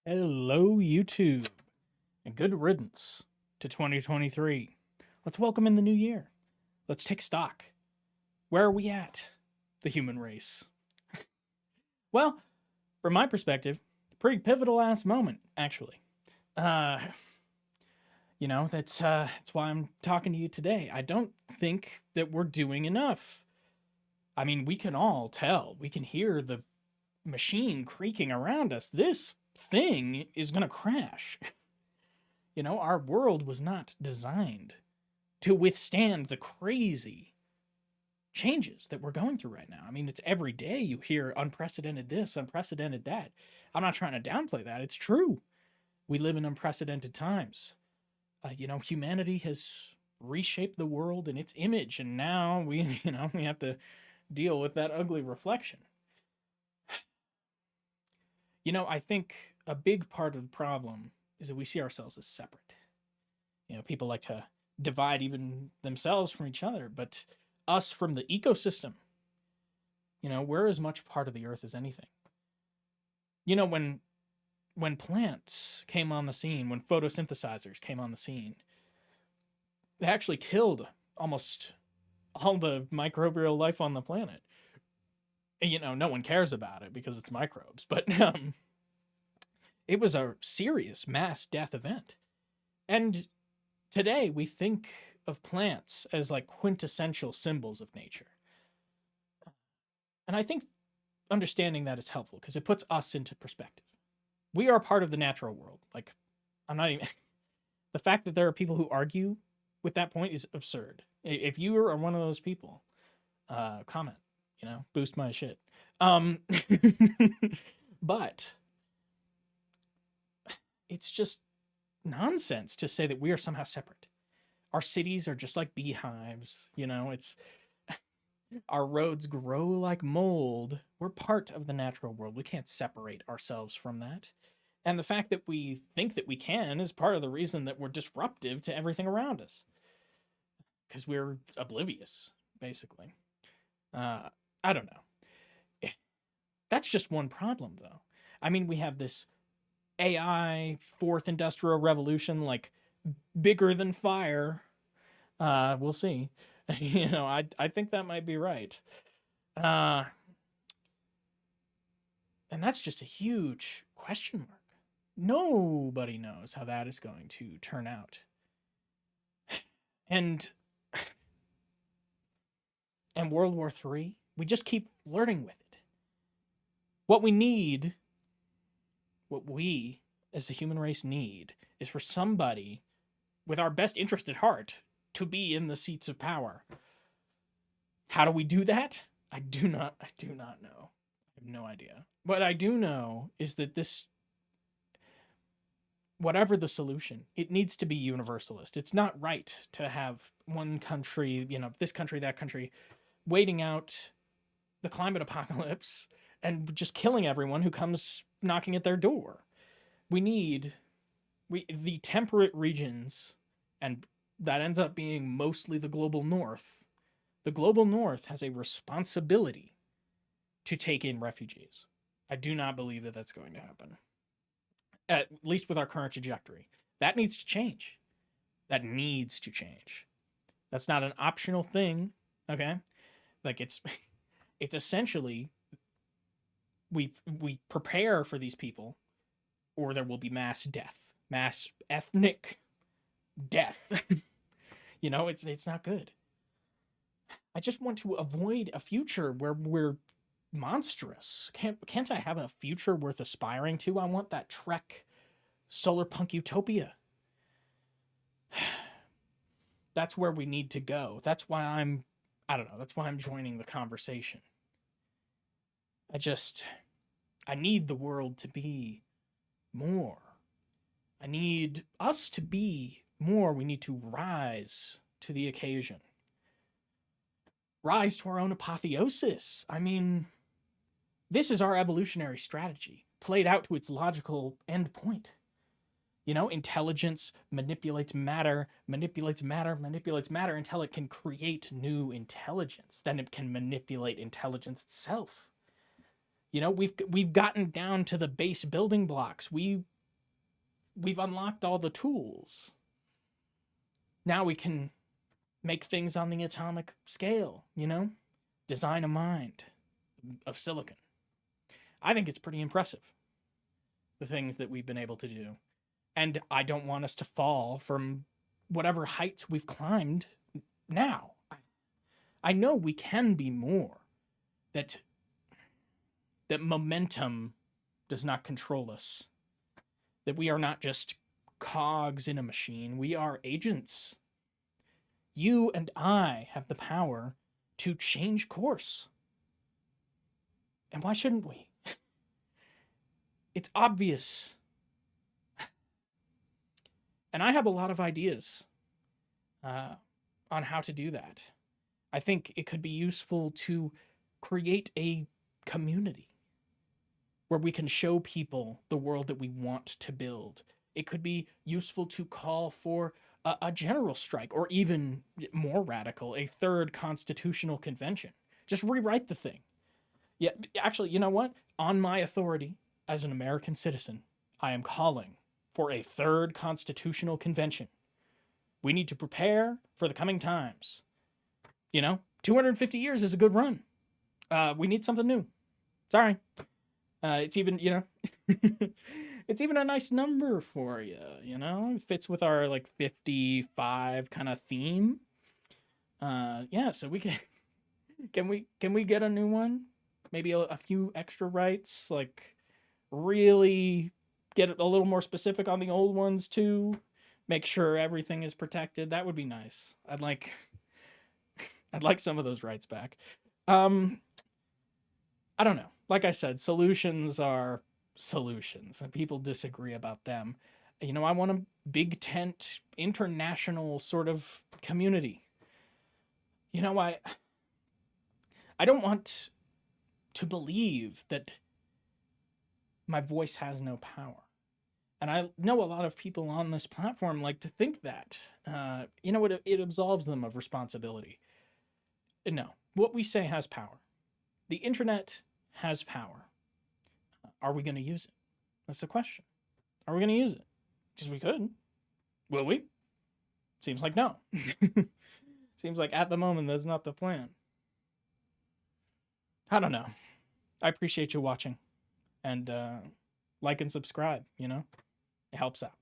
Hello, YouTube, and good riddance to 2023. Let's welcome in the new year. Let's take stock. Where are we at, the human race? Well, from my perspective, pretty pivotal ass moment, actually. Uh, that's why I'm talking to you today. I don't think that we're doing enough. I mean, we can all tell. We can hear the machine creaking around us. This thing is gonna crash. Our world was not designed to withstand the crazy changes that we're going through right now. I mean, it's every day you hear unprecedented this, unprecedented that. I'm not trying to downplay that. It's true. We live in unprecedented times. Humanity has reshaped the world in its image, and now we, we have to deal with that ugly reflection. I think a big part of the problem is that we see ourselves as separate. People like to divide even themselves from each other, but us from the ecosystem, we're as much part of the earth as anything. When plants came on the scene, when photosynthesizers came on the scene, they actually killed almost all the microbial life on the planet. No one cares about it because it's microbes, but it was a serious mass death event. And today we think of plants as like quintessential symbols of nature. And I think understanding that is helpful because it puts us into perspective. We are part of the natural world. Like, I'm not even. The fact that there are people who argue with that point is absurd. If you are one of those people, comment, boost my shit. But it's just nonsense to say that we are somehow separate. Our cities are just like beehives, it's our roads grow like mold. We're part of the natural world. We can't separate ourselves from that. And the fact that we think that we can is part of the reason that we're disruptive to everything around us. Because we're oblivious, basically. I don't know. That's just one problem, though. I mean, we have this AI, fourth industrial revolution, like bigger than fire. We'll see. I think that might be right. And that's just a huge question mark. Nobody knows how that is going to turn out. And World War III, we just keep flirting with it. What we as the human race need, is for somebody with our best interest at heart to be in the seats of power. How do we do that? I do not know. I have no idea. What I do know is that whatever the solution, it needs to be universalist. It's not right to have one country, this country, that country, waiting out the climate apocalypse and just killing everyone who comes knocking at their door. The temperate regions, and that ends up being mostly the global north. The global north has a responsibility to take in refugees. I do not believe that that's going to happen, at least with our current trajectory. That needs to change. That's not an optional thing, okay? Like it's essentially we prepare for these people, or there will be mass death, mass ethnic death. It's not good. I just want to avoid a future where we're monstrous. Can't I have a future worth aspiring to? I want that Trek solar punk utopia. That's where we need to go. That's why that's why I'm joining the conversation. I need the world to be more. I need us to be more. We need to rise to the occasion. Rise to our own apotheosis. I mean, this is our evolutionary strategy, played out to its logical end point. Intelligence manipulates matter, manipulates matter, manipulates matter until it can create new intelligence. Then it can manipulate intelligence itself. We've gotten down to the base building blocks. We we've unlocked all the tools. Now we can make things on the atomic scale, you know? Design a mind of silicon. I think it's pretty impressive, the things that we've been able to do. And I don't want us to fall from whatever heights we've climbed now. I know we can be more. That momentum does not control us. That we are not just cogs in a machine. We are agents. You and I have the power to change course. And why shouldn't we? It's obvious. And I have a lot of ideas on how to do that. I think it could be useful to create a community where we can show people the world that we want to build. It could be useful to call for a general strike, or even more radical, a third constitutional convention. Just rewrite the thing. Yeah, actually, you know what? On my authority as an American citizen, I am calling for a third constitutional convention. We need to prepare for the coming times. 250 years is a good run. We need something new. Sorry. It's even, it's even a nice number for you, It fits with our, 55 kind of theme. Yeah, so we can we get a new one? Maybe a few extra rights, really get a little more specific on the old ones too. Make sure everything is protected. That would be nice. I'd like some of those rights back. I don't know. Like I said, solutions are solutions, and people disagree about them. I want a big tent, international sort of community. I don't want to believe that my voice has no power. And I know a lot of people on this platform like to think that. It absolves them of responsibility. No, what we say has power. The internet has power. Are we going to use it? That's the question. Are we going to use it? Because we could. Will we? Seems like no. Seems like at the moment that's not the plan. I don't know. I appreciate you watching. And like and subscribe, It helps out.